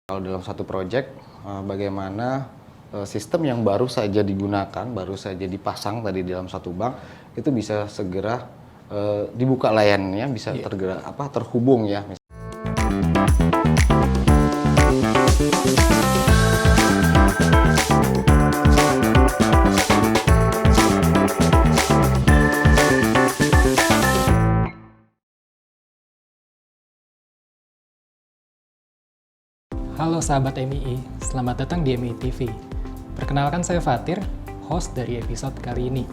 Kalau dalam satu proyek, bagaimana sistem yang baru saja digunakan, baru saja dipasang tadi dalam satu bank, itu bisa segera dibuka layannya, bisa terhubung ya. Halo sahabat MII, selamat datang di MII TV. Perkenalkan saya Fatir, host dari episode kali ini.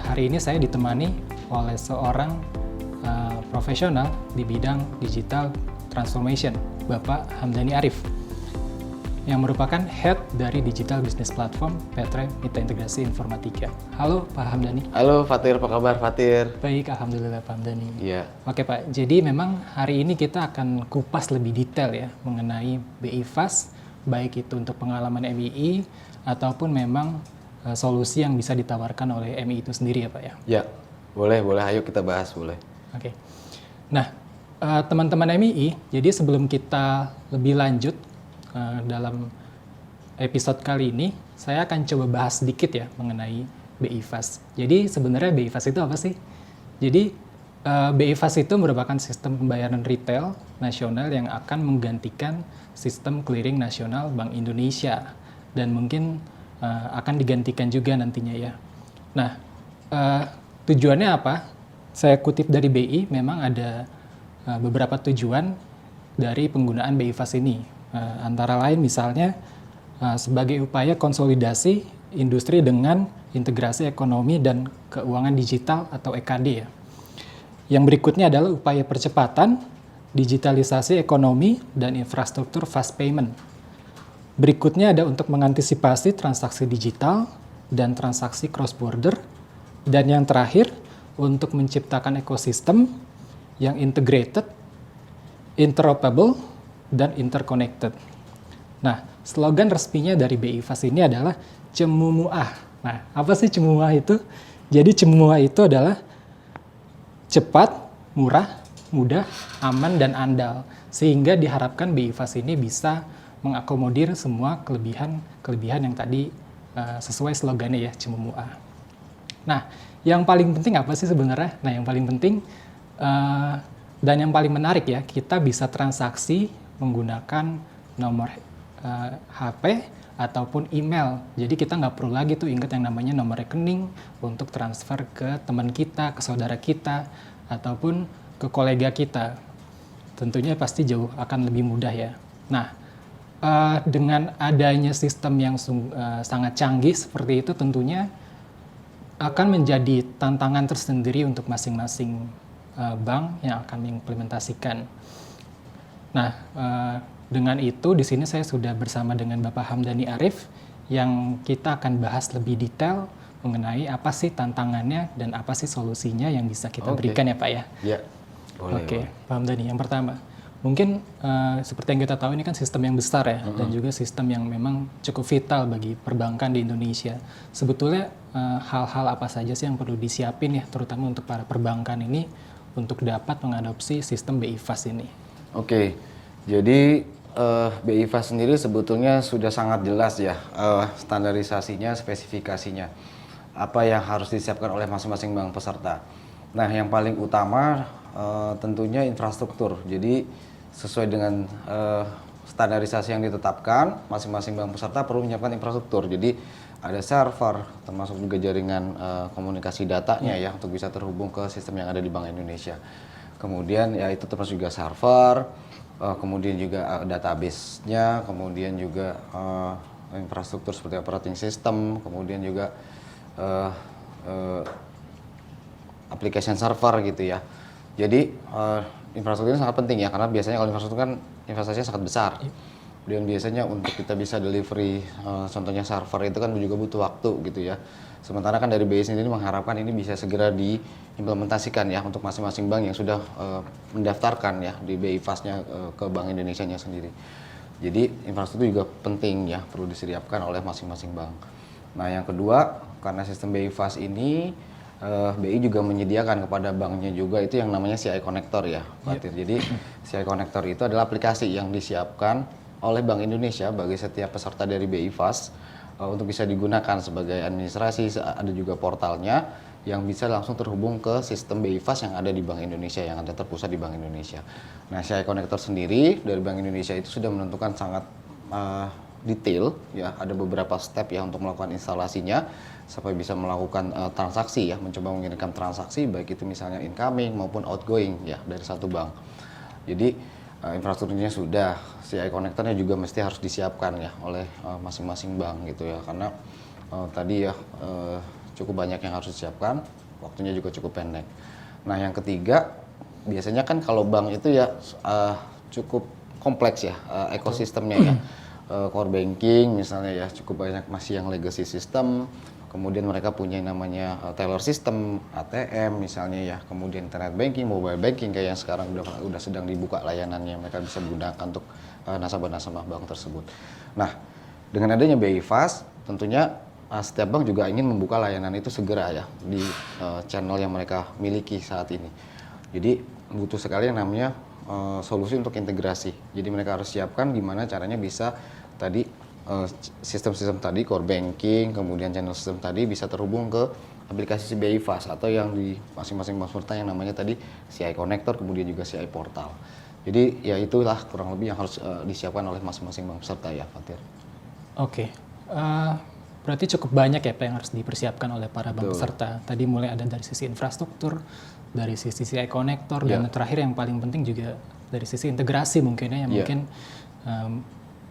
Hari ini saya ditemani oleh seorang profesional di bidang digital transformation, Bapak Hamdani Arif, yang merupakan head dari digital business platform Petre Mitra Integrasi Informatika. Halo Pak Hamdani. Halo Fatir, apa kabar Fatir? Baik, alhamdulillah Pak Hamdani. Iya. Oke Pak, jadi memang hari ini kita akan kupas lebih detail ya mengenai BI Fast, baik itu untuk pengalaman MII ataupun memang solusi yang bisa ditawarkan oleh MII itu sendiri ya Pak ya? Ya, boleh, ayo kita bahas, boleh. Oke. Nah, teman-teman MII, jadi sebelum kita lebih lanjut dalam episode kali ini, saya akan coba bahas sedikit ya mengenai BI Fast. Jadi sebenarnya BI Fast itu apa sih? Jadi BI Fast itu merupakan sistem pembayaran retail nasional yang akan menggantikan sistem clearing nasional Bank Indonesia dan mungkin akan digantikan juga nantinya ya. Nah, tujuannya apa? Saya kutip dari BI, memang ada beberapa tujuan dari penggunaan BI Fast ini. Antara lain misalnya sebagai upaya konsolidasi industri dengan integrasi ekonomi dan keuangan digital atau EKD ya. Yang berikutnya adalah upaya percepatan digitalisasi ekonomi dan infrastruktur fast payment. Berikutnya ada untuk mengantisipasi transaksi digital dan transaksi cross border. Dan yang terakhir untuk menciptakan ekosistem yang integrated, interoperable, dan interconnected. Nah, slogan resminya dari BI Fast ini adalah Cemumuah. Nah, apa sih Cemumuah itu? Jadi Cemumuah itu adalah cepat, murah, mudah, aman, dan andal. Sehingga diharapkan BI Fast ini bisa mengakomodir semua kelebihan yang tadi sesuai slogannya ya, Cemumuah. Nah, yang paling penting apa sih sebenarnya? Nah, yang paling penting dan yang paling menarik ya, kita bisa transaksi menggunakan nomor HP ataupun email. Jadi kita nggak perlu lagi tuh ingat yang namanya nomor rekening untuk transfer ke teman kita, ke saudara kita, ataupun ke kolega kita. Tentunya pasti jauh akan lebih mudah ya. Nah, dengan adanya sistem yang sangat canggih seperti itu tentunya akan menjadi tantangan tersendiri untuk masing-masing bank yang akan mengimplementasikan. Nah, dengan itu di sini saya sudah bersama dengan Bapak Hamdani Arif yang kita akan bahas lebih detail mengenai apa sih tantangannya dan apa sih solusinya yang bisa kita berikan ya Pak ya. Ya, boleh. Oke, Pak Hamdani, yang pertama, mungkin seperti yang kita tahu ini kan sistem yang besar ya dan juga sistem yang memang cukup vital bagi perbankan di Indonesia. Sebetulnya hal-hal apa saja sih yang perlu disiapin ya, terutama untuk para perbankan ini untuk dapat mengadopsi sistem BI Fast ini? Oke, jadi BI Fast sendiri sebetulnya sudah sangat jelas ya standarisasinya, spesifikasinya, apa yang harus disiapkan oleh masing-masing bank peserta. Nah, yang paling utama tentunya infrastruktur. Jadi sesuai dengan standarisasi yang ditetapkan, masing-masing bank peserta perlu menyiapkan infrastruktur. Jadi ada server, termasuk juga jaringan komunikasi datanya ya untuk bisa terhubung ke sistem yang ada di Bank Indonesia. Kemudian ya itu termasuk juga server, kemudian juga database-nya, kemudian juga infrastruktur seperti operating system, kemudian juga application server gitu ya. Jadi infrastrukturnya sangat penting ya, karena biasanya kalau infrastruktur kan investasinya sangat besar. Dan biasanya untuk kita bisa delivery, contohnya server itu kan juga butuh waktu gitu ya. Sementara kan dari BI sendiri mengharapkan ini bisa segera diimplementasikan ya untuk masing-masing bank yang sudah mendaftarkan ya di BI Fast-nya ke Bank Indonesia-nya sendiri. Jadi infrastruktur juga penting ya, perlu disediakan oleh masing-masing bank. Nah, yang kedua, karena sistem BI Fast ini BI juga menyediakan kepada banknya juga itu yang namanya CI Connector ya, Fatir. Jadi CI Connector itu adalah aplikasi yang disiapkan oleh Bank Indonesia bagi setiap peserta dari BI Fast untuk bisa digunakan sebagai administrasi. Ada juga portalnya yang bisa langsung terhubung ke sistem BI Fast yang ada di Bank Indonesia, yang ada terpusat di Bank Indonesia. Nah, CI Connector sendiri dari Bank Indonesia itu sudah menentukan sangat detail ya, ada beberapa step ya untuk melakukan instalasinya sampai bisa melakukan transaksi ya, mencoba mengirimkan transaksi baik itu misalnya incoming maupun outgoing ya dari satu bank. Jadi infrastrukturnya sudah, CI connectornya juga mesti harus disiapkan ya oleh masing-masing bank gitu ya, karena tadi ya cukup banyak yang harus disiapkan, waktunya juga cukup pendek. Nah, yang ketiga biasanya kan kalau bank itu ya cukup kompleks ya ekosistemnya ya. Core banking misalnya ya cukup banyak masih yang legacy system, kemudian mereka punya yang namanya teller system, ATM misalnya ya, kemudian internet banking, mobile banking kayak yang sekarang udah sedang dibuka layanannya, mereka bisa gunakan untuk nasabah-nasabah bank tersebut. Nah, dengan adanya BI Fast tentunya setiap bank juga ingin membuka layanan itu segera ya di channel yang mereka miliki saat ini. Jadi butuh sekali yang namanya solusi untuk integrasi. Jadi mereka harus siapkan gimana caranya bisa tadi sistem-sistem tadi, core banking, kemudian channel sistem tadi bisa terhubung ke aplikasi BI Fast atau yang di masing-masing bank peserta yang namanya tadi CI Connector, kemudian juga CI Portal. Jadi ya itulah kurang lebih yang harus disiapkan oleh masing-masing bank peserta ya, Fatir. Oke, berarti cukup banyak ya Pak yang harus dipersiapkan oleh para bank peserta. Tadi mulai ada dari sisi infrastruktur, dari sisi CI Connector, dan terakhir yang paling penting juga dari sisi integrasi mungkin ya, yang mungkin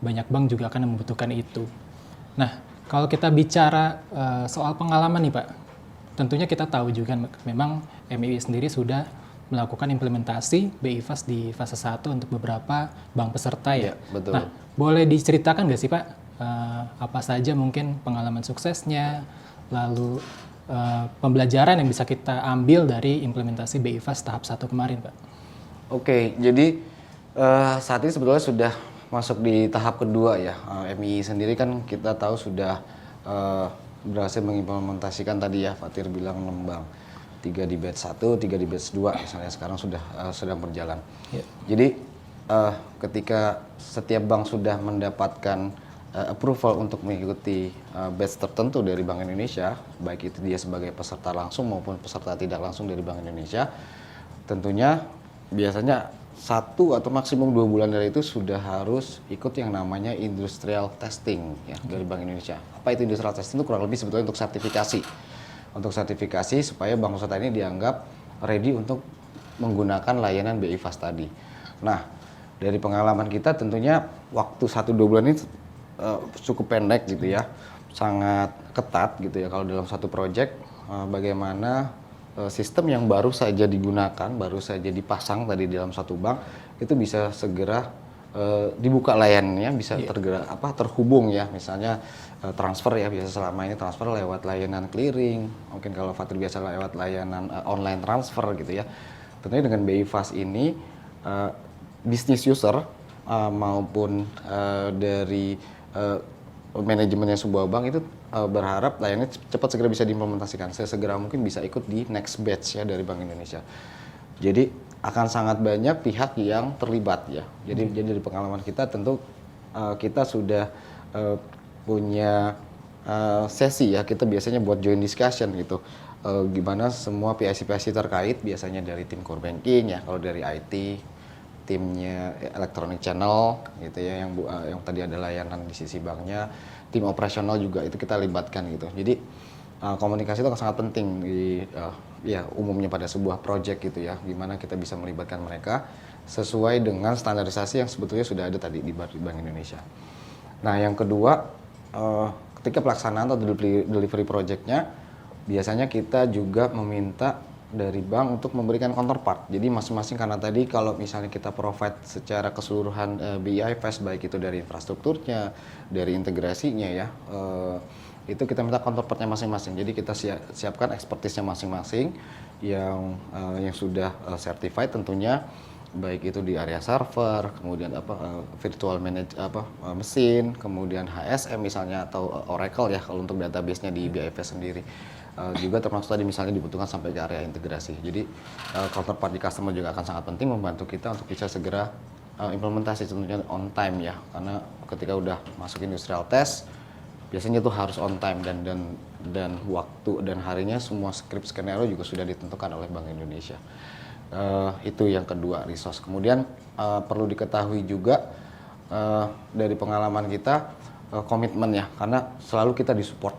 banyak bank juga akan membutuhkan itu. Nah, kalau kita bicara soal pengalaman nih Pak, tentunya kita tahu juga memang MII sendiri sudah melakukan implementasi BI Fast di fase 1 untuk beberapa bank peserta ya. Betul. Nah, boleh diceritakan nggak sih Pak, apa saja mungkin pengalaman suksesnya, lalu pembelajaran yang bisa kita ambil dari implementasi BI Fast tahap 1 kemarin Pak? Oke, jadi saat ini sebetulnya sudah masuk di tahap kedua ya. MII sendiri kan kita tahu sudah berhasil mengimplementasikan tadi ya, Fatir bilang 6 bank. 3 di batch 1, 3 di batch 2 misalnya sekarang sudah sedang berjalan. Jadi ketika setiap bank sudah mendapatkan approval untuk mengikuti batch tertentu dari Bank Indonesia, baik itu dia sebagai peserta langsung maupun peserta tidak langsung dari Bank Indonesia, tentunya biasanya 1 atau maksimum 2 bulan dari itu sudah harus ikut yang namanya industrial testing ya dari Bank Indonesia. Apa itu industrial testing? Itu kurang lebih sebetulnya untuk sertifikasi. Untuk sertifikasi supaya bank peserta ini dianggap ready untuk menggunakan layanan BI Fast tadi. Nah, dari pengalaman kita tentunya waktu 1-2 bulan ini cukup pendek gitu ya. Sangat ketat gitu ya kalau dalam satu project bagaimana sistem yang baru saja digunakan, baru saja dipasang tadi dalam satu bank itu bisa segera dibuka layanannya, bisa terhubung ya, misalnya transfer ya, biasa selama ini transfer lewat layanan clearing, mungkin kalau Fatir biasa lewat layanan online transfer gitu ya. Tentunya dengan BI Fast ini business user maupun dari manajemennya sebuah bank itu berharap layanannya cepat segera bisa diimplementasikan, sesegera mungkin bisa ikut di next batch ya dari Bank Indonesia. Jadi akan sangat banyak pihak yang terlibat ya. Jadi dari pengalaman kita tentu kita sudah punya sesi ya, kita biasanya buat joint discussion gitu. Gimana semua PIC-PIC terkait, biasanya dari tim core banking ya, kalau dari IT timnya electronic channel gitu ya, yang tadi ada layanan di sisi banknya, tim operasional juga itu kita libatkan gitu. Jadi komunikasi itu sangat penting di ya umumnya pada sebuah project gitu ya, gimana kita bisa melibatkan mereka sesuai dengan standarisasi yang sebetulnya sudah ada tadi di Bank Indonesia. Nah, yang kedua ketika pelaksanaan atau delivery projectnya, biasanya kita juga meminta dari bank untuk memberikan counterpart. Jadi masing-masing, karena tadi kalau misalnya kita provide secara keseluruhan BI Fast, baik itu dari infrastrukturnya, dari integrasinya ya, itu kita minta counterpartnya masing-masing. Jadi kita siapkan expertise-nya masing-masing yang sudah certified tentunya, baik itu di area server, kemudian virtual manage mesin, kemudian HSM misalnya, atau Oracle ya kalau untuk database-nya di BI Fast sendiri. Juga termasuk tadi misalnya dibutuhkan sampai ke area integrasi. Jadi counterpart di customer juga akan sangat penting membantu kita untuk bisa segera implementasi tentunya on time ya, karena ketika udah masuk industrial test biasanya itu harus on time dan waktu dan harinya semua skenario juga sudah ditentukan oleh Bank Indonesia. Itu yang kedua, resource. Kemudian perlu diketahui juga dari pengalaman kita komitmen ya, karena selalu kita disupport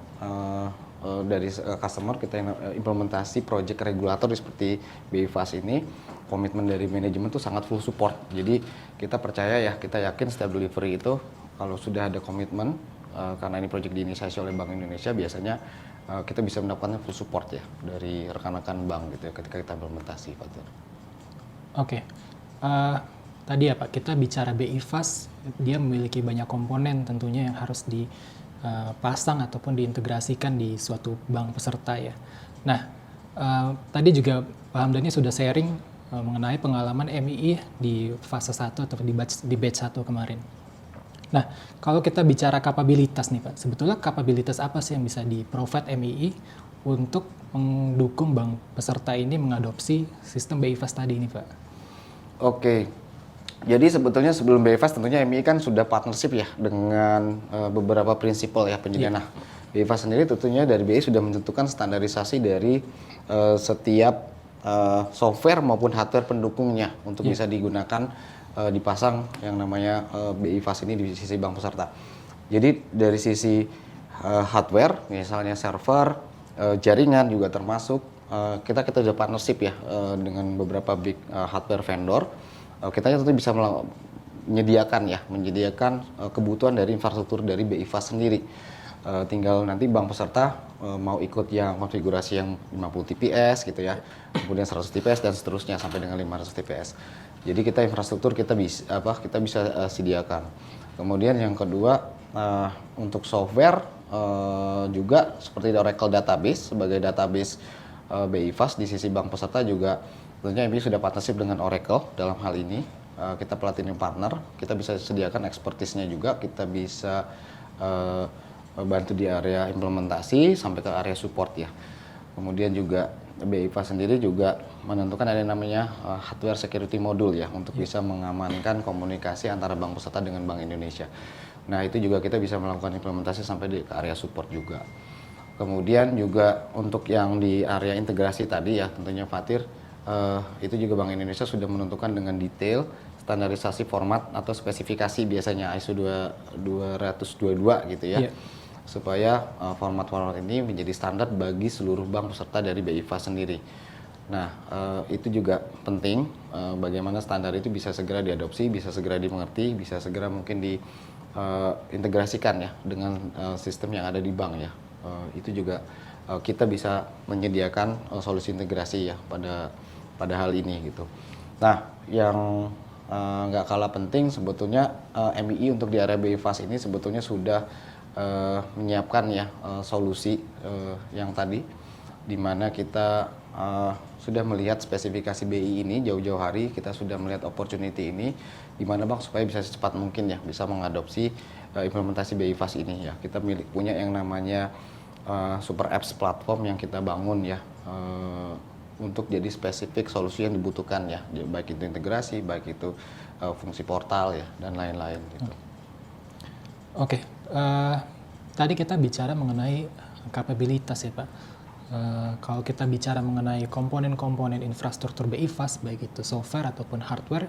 dari customer, kita implementasi project regulator seperti BI Fast ini, komitmen dari manajemen itu sangat full support. Jadi kita percaya ya, kita yakin setiap delivery itu kalau sudah ada komitmen, karena ini project diinisiasi oleh Bank Indonesia, biasanya kita bisa mendapatkan full support ya dari rekan-rekan bank gitu ya ketika kita implementasi, Fatur. Oke. Tadi ya Pak, kita bicara BI Fast, dia memiliki banyak komponen tentunya yang harus dipasang ataupun diintegrasikan di suatu bank peserta ya. Nah, tadi juga Pak Hamdani sudah sharing mengenai pengalaman MII di fase 1 atau di batch 1 kemarin. Nah, kalau kita bicara kapabilitas nih Pak, sebetulnya kapabilitas apa sih yang bisa di-provide MII untuk mendukung bank peserta ini mengadopsi sistem BI Fast tadi ini Pak? Oke, jadi sebetulnya sebelum BI Fast tentunya MII kan sudah partnership ya dengan beberapa prinsipal ya penyedia. Nah, BI Fast sendiri tentunya dari BI sudah menentukan standarisasi dari setiap software maupun hardware pendukungnya untuk bisa digunakan dipasang yang namanya BI Fast ini di sisi bank peserta. Jadi dari sisi hardware, misalnya server, jaringan juga termasuk, kita sudah partnership ya dengan beberapa big hardware vendor. Kita tentu bisa menyediakan kebutuhan dari infrastruktur dari BI Fast sendiri. Tinggal nanti bank peserta mau ikut yang konfigurasi yang 50 TPS gitu ya, kemudian 100 TPS dan seterusnya sampai dengan 500 TPS. Jadi kita infrastruktur kita bisa sediakan. Kemudian yang kedua untuk software juga seperti Oracle Database sebagai database BI Fast di sisi bank peserta juga tentunya MII sudah partnership dengan Oracle dalam hal ini. Kita platinum partner, kita bisa sediakan expertise-nya juga, kita bisa bantu di area implementasi sampai ke area support ya. Kemudian juga BI Fast sendiri juga menentukan ada yang namanya hardware security module ya untuk bisa mengamankan komunikasi antara bank peserta dengan Bank Indonesia. Nah, itu juga kita bisa melakukan implementasi sampai ke area support juga. Kemudian juga untuk yang di area integrasi tadi ya, tentunya Fatir, itu juga Bank Indonesia sudah menentukan dengan detail standarisasi format atau spesifikasi biasanya ISO 222 gitu ya. Supaya format-format ini menjadi standar bagi seluruh bank peserta dari BI Fast sendiri. Nah, itu juga penting bagaimana standar itu bisa segera diadopsi, bisa segera dimengerti, bisa segera mungkin diintegrasikan ya dengan sistem yang ada di bank ya. Itu juga kita bisa menyediakan solusi integrasi ya pada hal ini gitu. Nah, yang nggak kalah penting sebetulnya MII untuk di area BI Fast ini sebetulnya sudah menyiapkan ya solusi yang tadi, di mana kita sudah melihat spesifikasi BI ini jauh-jauh hari, kita sudah melihat opportunity ini, di mana Bang supaya bisa secepat mungkin ya bisa mengadopsi implementasi BI Fast ini ya. Kita punya yang namanya super apps platform yang kita bangun ya untuk jadi spesifik solusi yang dibutuhkan ya, baik itu integrasi, baik itu fungsi portal ya dan lain-lain gitu. Oke, tadi kita bicara mengenai kapabilitas ya Pak. Kalau kita bicara mengenai komponen-komponen infrastruktur BI Fast, baik itu software ataupun hardware,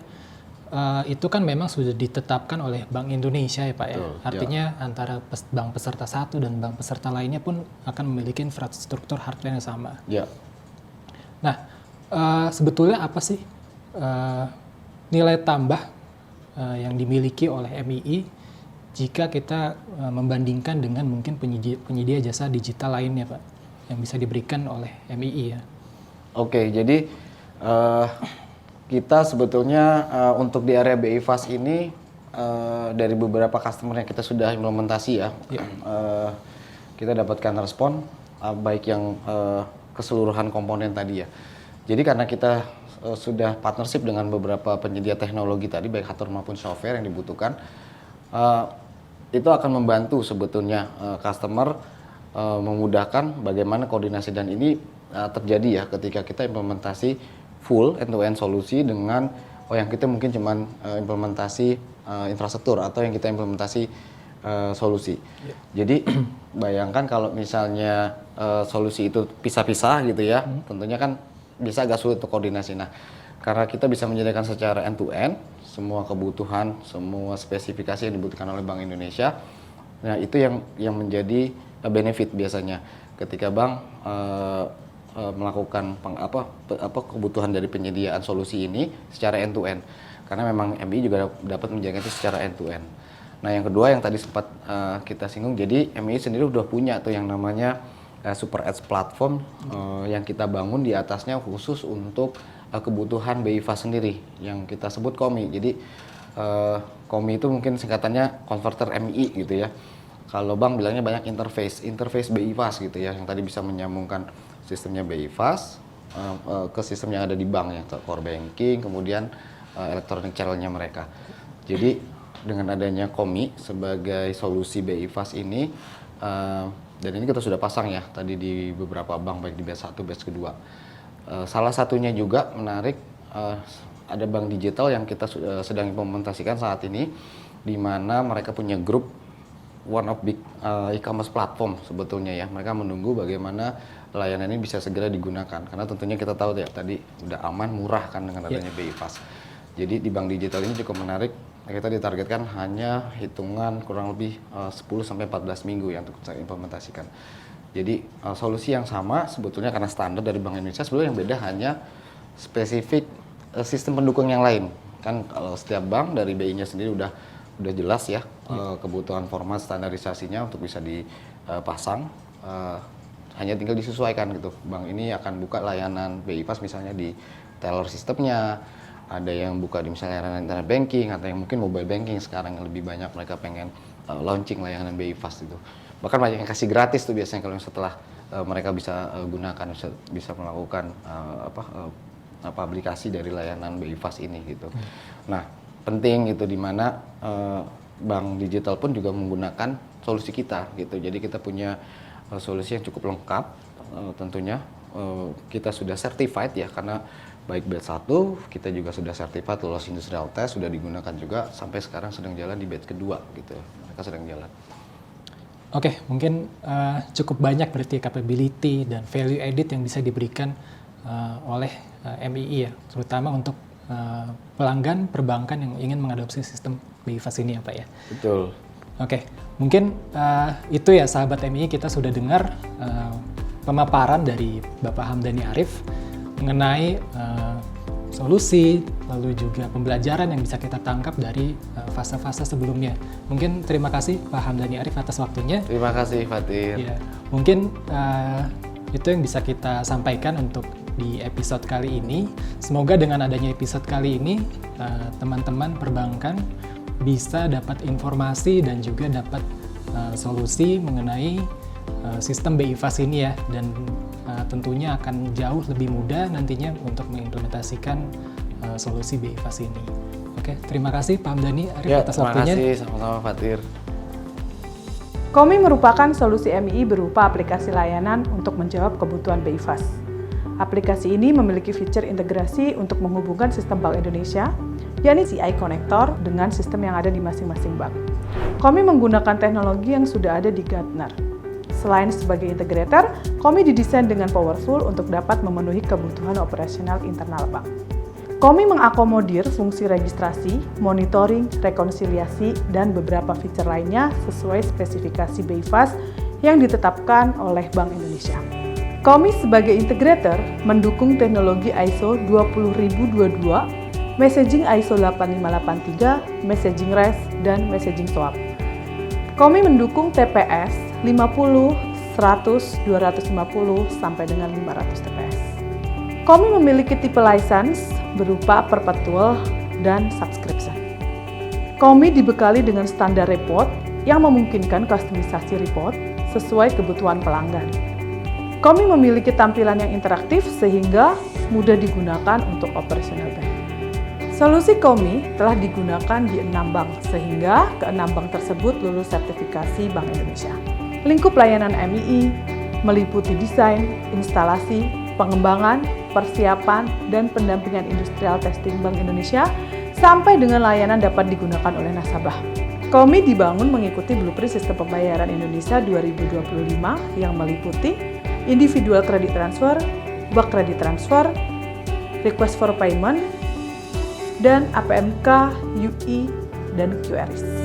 itu kan memang sudah ditetapkan oleh Bank Indonesia ya Pak ya. Artinya antara bank peserta satu dan bank peserta lainnya pun akan memiliki infrastruktur hardware yang sama. Ya. Nah, sebetulnya apa sih nilai tambah yang dimiliki oleh MII jika kita membandingkan dengan mungkin penyedia jasa digital lainnya Pak, yang bisa diberikan oleh MII ya? Oke, jadi kita sebetulnya untuk di area BI Fast ini dari beberapa customer yang kita sudah implementasi ya, kita dapatkan respon baik yang keseluruhan komponen tadi ya. Jadi karena kita sudah partnership dengan beberapa penyedia teknologi tadi, baik hardware maupun software yang dibutuhkan, itu akan membantu sebetulnya customer memudahkan bagaimana koordinasi dan ini terjadi ya ketika kita implementasi full end-to-end solusi dengan oh yang kita mungkin cuman implementasi infrastruktur atau yang kita implementasi solusi. Jadi bayangkan kalau misalnya solusi itu pisah-pisah gitu ya, tentunya kan bisa agak sulit untuk koordinasi. Nah, karena kita bisa menyediakan secara end-to-end semua kebutuhan, semua spesifikasi yang dibutuhkan oleh Bank Indonesia. Nah, itu yang menjadi benefit biasanya ketika bank melakukan kebutuhan dari penyediaan solusi ini secara end-to-end. Karena memang MI juga dapat menjaga itu secara end-to-end. Nah, yang kedua yang tadi sempat kita singgung, jadi MI sendiri udah punya tuh yang namanya Super Edge Platform yang kita bangun di atasnya khusus untuk kebutuhan BI Fast sendiri yang kita sebut KOMI. Jadi KOMI itu mungkin singkatannya Converter MI gitu ya. Kalau bank bilangnya banyak interface BI Fast gitu ya, yang tadi bisa menyambungkan sistemnya BI Fast ke sistem yang ada di bank ya, core banking, kemudian electronic channel-nya mereka. Jadi dengan adanya KOMI sebagai solusi BI Fast ini, dan ini kita sudah pasang ya tadi di beberapa bank baik di batch 1, batch kedua. Salah satunya juga menarik, ada bank digital yang kita sedang implementasikan saat ini, di mana mereka punya grup one of big e-commerce platform sebetulnya ya. Mereka menunggu bagaimana layanan ini bisa segera digunakan, karena tentunya kita tahu ya tadi udah aman, murah kan dengan adanya BI Fast. Jadi di bank digital ini cukup menarik. Kita ditargetkan hanya hitungan kurang lebih 10-14 minggu ya untuk kita implementasikan. Jadi solusi yang sama sebetulnya karena standar dari Bank Indonesia, sebetulnya yang beda hanya spesifik sistem pendukung yang lain. Kan kalau setiap bank dari BI-nya sendiri udah jelas ya kebutuhan format standarisasinya untuk bisa dipasang. Hanya tinggal disesuaikan gitu. Bank ini akan buka layanan BI Fast misalnya di teller sistemnya, ada yang buka di misalnya layanan internet banking, atau yang mungkin mobile banking sekarang yang lebih banyak mereka pengen launching layanan BI Fast itu. Bahkan banyak yang kasih gratis tuh biasanya kalau setelah mereka bisa gunakan, bisa melakukan aplikasi dari layanan BI Fast ini gitu. Nah, penting itu di mana bank digital pun juga menggunakan solusi kita gitu. Jadi kita punya solusi yang cukup lengkap, tentunya kita sudah certified ya, karena baik batch 1 kita juga sudah certified lolos industrial test, sudah digunakan juga sampai sekarang sedang jalan di batch kedua gitu. Mereka sedang jalan. Oke, mungkin cukup banyak berarti capability dan value added yang bisa diberikan oleh MII ya, terutama untuk pelanggan perbankan yang ingin mengadopsi sistem BI Fast ini ya Pak ya. Betul. Oke, mungkin itu ya sahabat MII, kita sudah dengar pemaparan dari Bapak Hamdani Arif mengenai solusi, lalu juga pembelajaran yang bisa kita tangkap dari fase-fase sebelumnya. Mungkin terima kasih Pak Hamdani Arif atas waktunya. Terima kasih Fatir. Ya, mungkin itu yang bisa kita sampaikan untuk di episode kali ini. Semoga dengan adanya episode kali ini, teman-teman perbankan bisa dapat informasi dan juga dapat solusi mengenai sistem BI Fast ini ya, dan tentunya akan jauh lebih mudah nantinya untuk mengimplementasikan solusi BI Fast ini. Oke, terima kasih Pak Hamdani Arif atas waktunya. Terima kasih, sama-sama Fatir. KOMI merupakan solusi MII berupa aplikasi layanan untuk menjawab kebutuhan BI Fast. Aplikasi ini memiliki fitur integrasi untuk menghubungkan sistem Bank Indonesia, yakni CI Connector, dengan sistem yang ada di masing-masing bank. KOMI menggunakan teknologi yang sudah ada di Gartner. Selain sebagai integrator, KOMI didesain dengan powerful untuk dapat memenuhi kebutuhan operasional internal bank. KOMI mengakomodir fungsi registrasi, monitoring, rekonsiliasi, dan beberapa fitur lainnya sesuai spesifikasi BI Fast yang ditetapkan oleh Bank Indonesia. KOMI sebagai integrator mendukung teknologi ISO 20022, Messaging ISO 8583, Messaging REST, dan Messaging SOAP. KOMI mendukung TPS 50, 100, 250, sampai dengan 500 TPS. KOMI memiliki tipe license berupa perpetual dan subscription. KOMI dibekali dengan standar report yang memungkinkan kustomisasi report sesuai kebutuhan pelanggan. KOMI memiliki tampilan yang interaktif sehingga mudah digunakan untuk operasional bank. Solusi KOMI telah digunakan di 6 bank, sehingga ke-6 bank tersebut lulus sertifikasi Bank Indonesia. Lingkup layanan MII meliputi desain, instalasi, pengembangan, persiapan, dan pendampingan industrial testing Bank Indonesia sampai dengan layanan dapat digunakan oleh nasabah. Komi dibangun mengikuti blueprint sistem pembayaran Indonesia 2025 yang meliputi individual credit transfer, bulk credit transfer, request for payment, dan APMK, UI, dan QRIS.